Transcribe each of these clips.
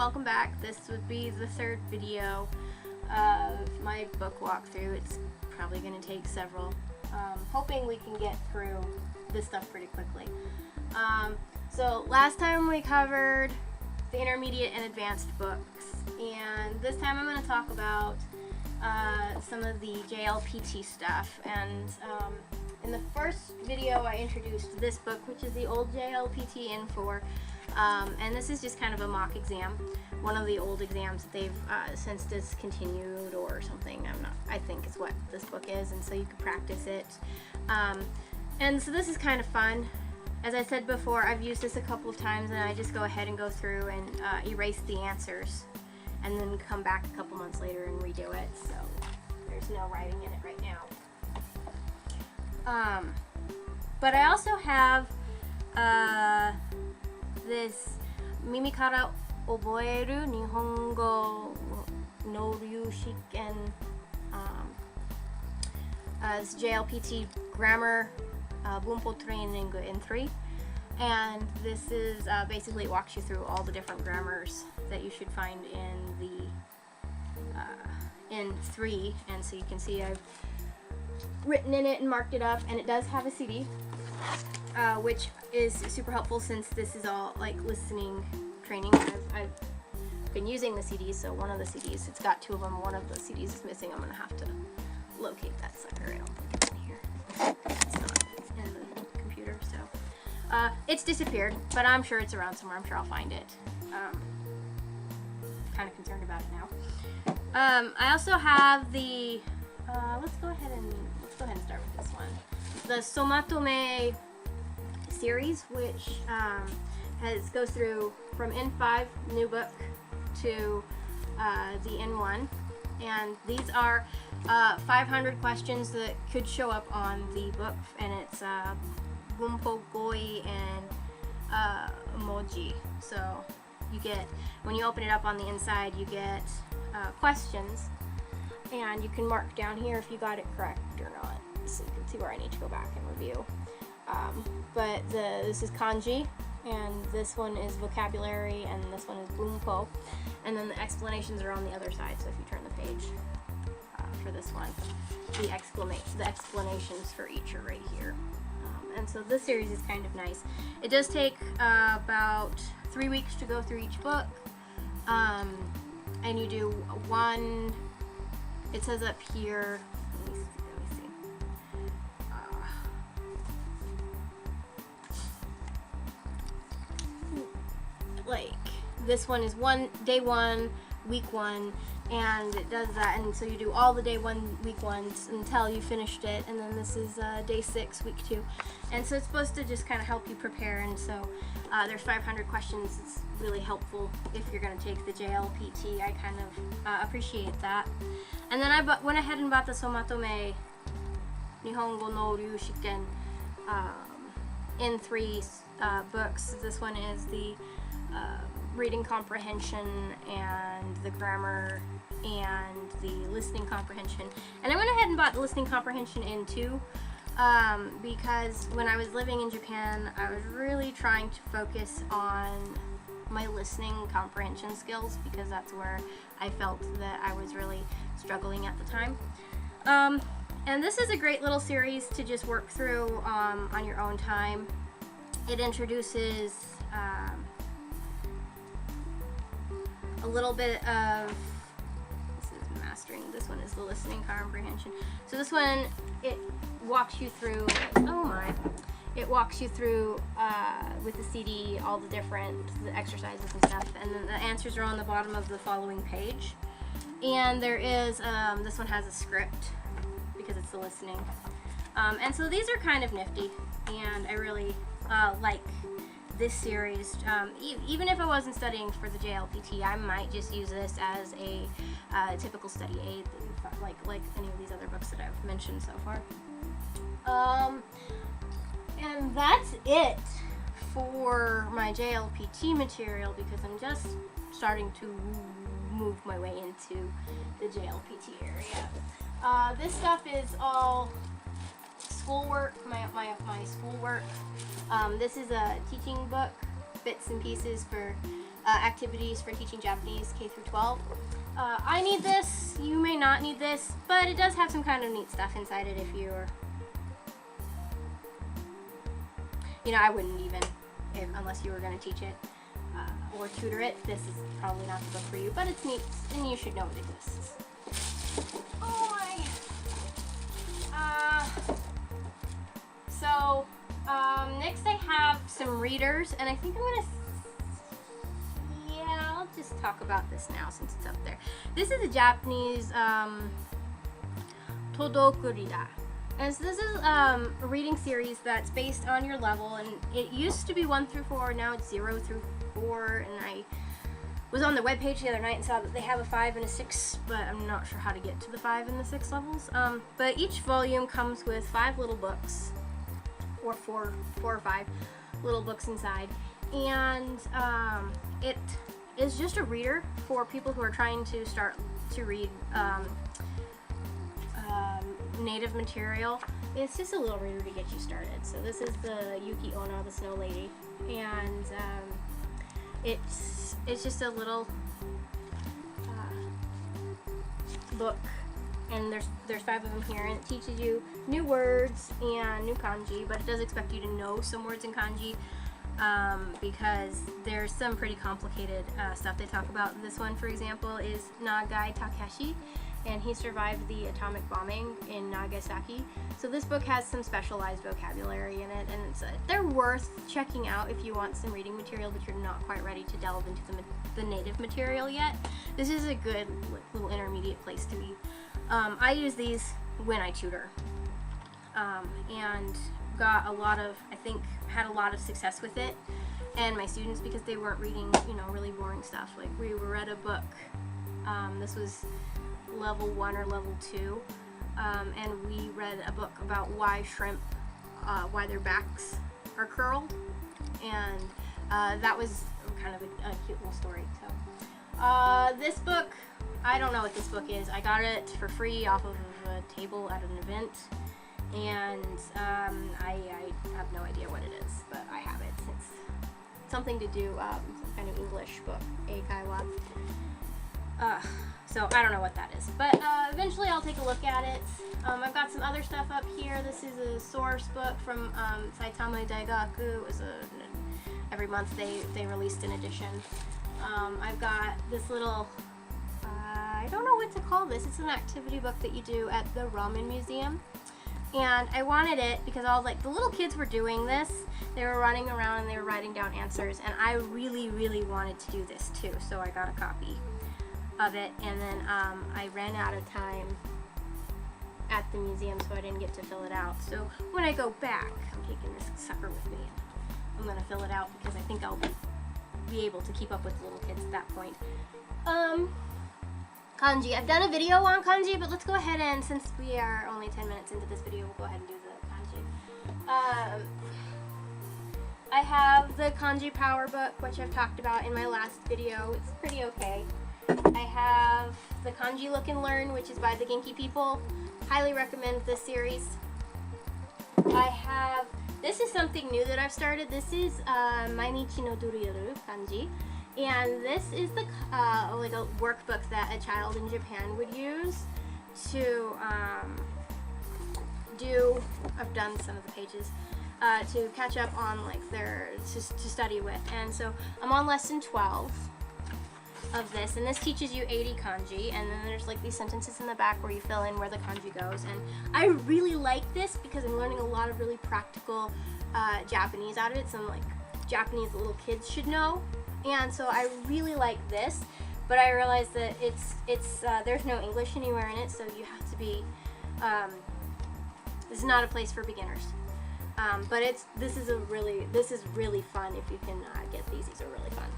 welcome back. This would be the third video of my book walkthrough. It's probably going to take several. Hoping we can get through this stuff pretty quickly. So last time we covered the intermediate and advanced books, and this time I'm going to talk about some of the JLPT stuff. And in the first video I introduced this book, which is the old JLPT N4, and this is just kind of a mock exam, one of the old exams that they've since discontinued or something. I think is what this book is, and so you can practice it. And so this is kind of fun. As I said before, I've used this a couple of times, and I just go ahead and go through and erase the answers, and then come back a couple months later and redo it. So there's no writing in it right now. But I also have this Mimi kara oboeru Nihongo no ryushiken, it's JLPT grammar bunpo training in 3, and this is basically it walks you through all the different grammars that you should find in the in 3, and so you can see I've written in it and marked it up, and it does have a CD, which is super helpful since this is all like listening training. I've been using the CDs, so one of the CDs, it's got 2 of them, one of the CDs is missing. I'm gonna have to locate that sucker. I don't think it's in here. It's not in the computer, so it's disappeared, but I'm sure it's around somewhere. I'm sure I'll find it. Kind of concerned about it now. I also have the let's go ahead and start with this one, the Somatome series, which goes through from N5 new book to the N1, and these are 500 questions that could show up on the book, and it's bunpo goi and emoji. So you get, when you open it up on the inside, you get questions, and you can mark down here if you got it correct or not, so you can see where I need to go back and review. But this is kanji, and this one is vocabulary, and this one is bunpo, and then the explanations are on the other side. So if you turn the page for this one, the explanations for each are right here. And so this series is kind of nice. It does take about 3 weeks to go through each book, and you do one. It says up here, let me see. Like this one is day 1, week 1, and it does that, and so you do all the day 1, week 1s until you finished it, and then this is day 6, week 2, and so it's supposed to just kind of help you prepare. And so there's 500 questions. It's really helpful if you're going to take the JLPT. I kind of appreciate that. And then I went ahead and bought the Somatome Nihongo no Ryushiken in 3 books. This one is the reading comprehension and the grammar and the listening comprehension. And I went ahead and bought the listening comprehension in 2 because when I was living in Japan, I was really trying to focus on my listening comprehension skills, because that's where I felt that I was really struggling at the time. And this is a great little series to just work through on your own time. It introduces a little bit of, this is mastering, this one is the listening comprehension. So this one, it walks you through, it walks you through with the CD all the exercises and stuff, and then the answers are on the bottom of the following page. And there is, this one has a script because it's the listening. And so these are kind of nifty, and I really like this series. Even if I wasn't studying for the JLPT, I might just use this as a typical study aid, like any of these other books that I've mentioned so far. And that's it for my JLPT material, because I'm just starting to move my way into the JLPT area. This stuff is all schoolwork, my schoolwork. This is a teaching book, bits and pieces for activities for teaching Japanese K through 12. I need this, you may not need this, but it does have some kind of neat stuff inside it if you're, I wouldn't even, unless you were going to teach it or tutor it. This is probably not the book for you, but it's neat, and you should know it exists. Oh my. Next I have some readers, and I think I'm going to, I'll just talk about this now since it's up there. This is a Japanese Todokurida. And so this is a reading series that's based on your level, and it used to be 1 through 4, now it's 0 through 4, and I was on the webpage the other night and saw that they have a 5 and a 6, but I'm not sure how to get to the 5 and the 6 levels. But each volume comes with 5 little books, or 4 or 5 little books inside, and it is just a reader for people who are trying to start to read native material. It's just a little reader to get you started. So this is the Yuki Ono, the Snow Lady, and it's just a little book, and there's 5 of them here, and it teaches you new words and new kanji, but it does expect you to know some words in kanji because there's some pretty complicated stuff they talk about. This one, for example, is Nagai Takeshi, and he survived the atomic bombing in Nagasaki. So this book has some specialized vocabulary in it, and they're worth checking out if you want some reading material but you're not quite ready to delve into the native material yet. This is a good little intermediate place to be. I use these when I tutor, and got had a lot of success with it and my students because they weren't reading, really boring stuff. Like we read a book, this was level 1 or level 2, and we read a book about why shrimp, why their backs are curled, and that was kind of a cute little story. So this book, I don't know what this book is. I got it for free off of a table at an event, and I have no idea what it is, but I have it. It's something to do, some kind of English book, Eikaiwa. So I don't know what that is, but eventually I'll take a look at it. I've got some other stuff up here. This is a source book from Saitama Daigaku. It was every month they released an edition. I've got this little, I don't know what to call this. It's an activity book that you do at the Ramen Museum. And I wanted it because I was like, the little kids were doing this. They were running around and they were writing down answers, and I really, really wanted to do this too. So I got a copy of it, and then I ran out of time at the museum, so I didn't get to fill it out. So when I go back, I'm taking this sucker with me, and I'm gonna fill it out because I think I'll be able to keep up with the little kids at that point. Kanji. I've done a video on kanji, but let's go ahead and, since we are only 10 minutes into this video, we'll go ahead and do the kanji. I have the Kanji Power Book, which I've talked about in my last video. It's pretty okay. I have the Kanji Look and Learn, which is by the Genki people. Highly recommend this series. I have, this is something new that I've started. This is Mainichi no Duruyoru Kanji. And this is the like a workbook that a child in Japan would use to I've done some of the pages, to catch up on like to study with. And so I'm on lesson 12 of this, and this teaches you 80 kanji, and then there's like these sentences in the back where you fill in where the kanji goes. And I really like this because I'm learning a lot of really practical Japanese out of it, some like Japanese that little kids should know. And so I really like this, but I realized that it's there's no English anywhere in it, so you have to be, this is not a place for beginners. But this is really fun if you can get these. These are really fun.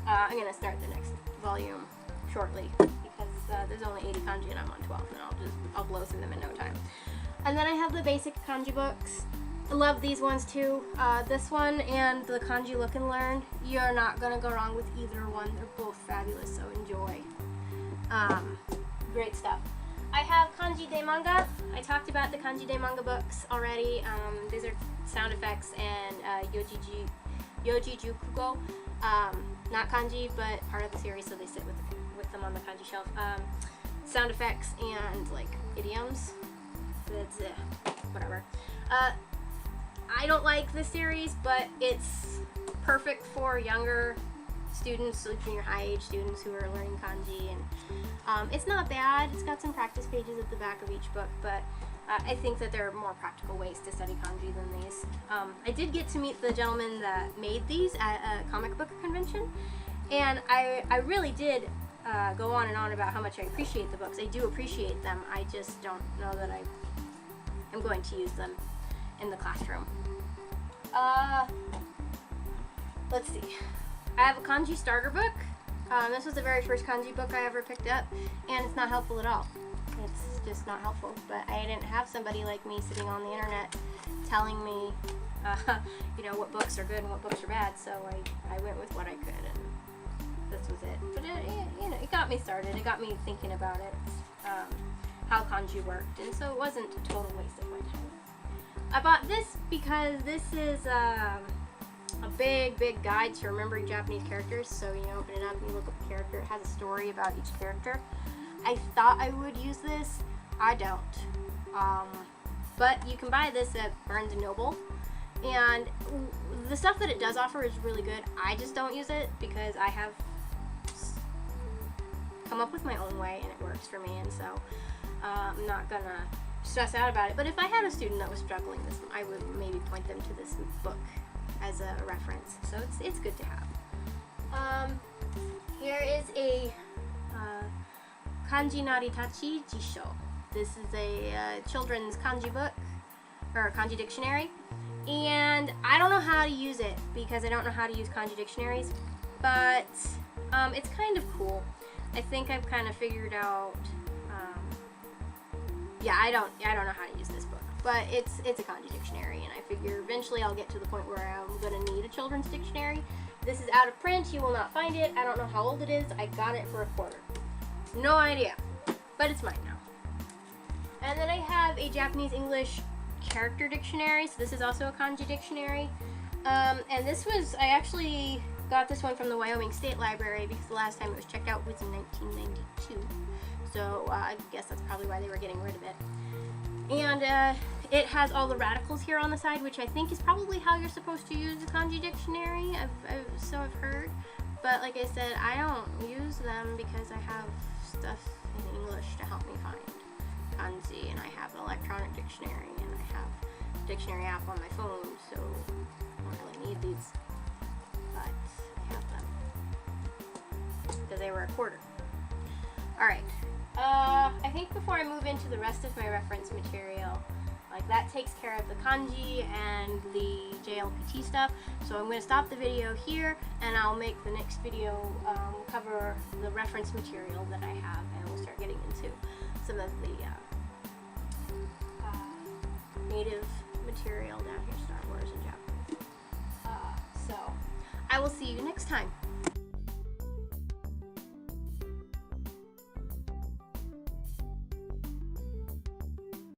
I'm gonna start the next volume shortly because there's only 80 kanji and I'm on 12, and I'll blow through them in no time. And then I have the basic kanji books. I love these ones too. This one and the Kanji Look and Learn. You're not gonna go wrong with either one. They're both fabulous, so enjoy. Great stuff. I have Kanji De Manga. I talked about the Kanji De Manga books already. These are sound effects and yojiji Yoji Jukugo, not kanji, but part of the series, so they sit with them on the kanji shelf. Sound effects and like idioms. That's whatever. I don't like this series, but it's perfect for younger students, like junior high age students who are learning kanji, and it's not bad. It's got some practice pages at the back of each book, but I think that there are more practical ways to study kanji than these. I did get to meet the gentleman that made these at a comic book convention, and I really did go on and on about how much I appreciate the books. I do appreciate them. I just don't know that I'm going to use them in the classroom. Let's see. I have a kanji starter book. This was the very first kanji book I ever picked up, and it's not helpful at all. It's just not helpful. But I didn't have somebody like me sitting on the internet telling me, you know, what books are good and what books are bad. So I went with what I could, and this was it. But it got me started. It got me thinking about it, how kanji worked, and so it wasn't a total waste of my time. I bought this because this is a big guide to remembering Japanese characters. So you open it up and you look up the character. It has a story about each character. I thought I would use this. I don't. But you can buy this at Barnes & Noble. And the stuff that it does offer is really good. I just don't use it because I have come up with my own way and it works for me. And so I'm not going to stress out about it. But if I had a student that was struggling this, I would maybe point them to this book as a reference. So it's good to have. Here is a Kanji Naritachi Jisho. This is a children's kanji book, or kanji dictionary. And I don't know how to use it because I don't know how to use kanji dictionaries, but it's kind of cool. I think I've kind of figured out, I don't know how to use this book, but it's a kanji dictionary, and I figure eventually I'll get to the point where I'm going to need a children's dictionary. This is out of print. You will not find it. I don't know how old it is. I got it for $1. No idea, but it's mine now. And then I have a Japanese English character dictionary. So this is also a kanji dictionary. And this was, I actually got this one from the Wyoming State Library because the last time it was checked out was in 1992. So I guess that's probably why they were getting rid of it. And it has all the radicals here on the side, which I think is probably how you're supposed to use a kanji dictionary. So I've heard. But like I said, I don't use them because I have stuff in English to help me find kanji, and I have an electronic dictionary, and I have a dictionary app on my phone, so I don't really need these, but I have them because they were $1. Alright, I think before I move into the rest of my reference material, like that takes care of the kanji and the JLPT stuff, so I'm going to stop the video here, and I'll make the next video cover the reference material that I have, and we'll start getting into some of the native material down here, Star Wars and Japanese. So, I will see you next time.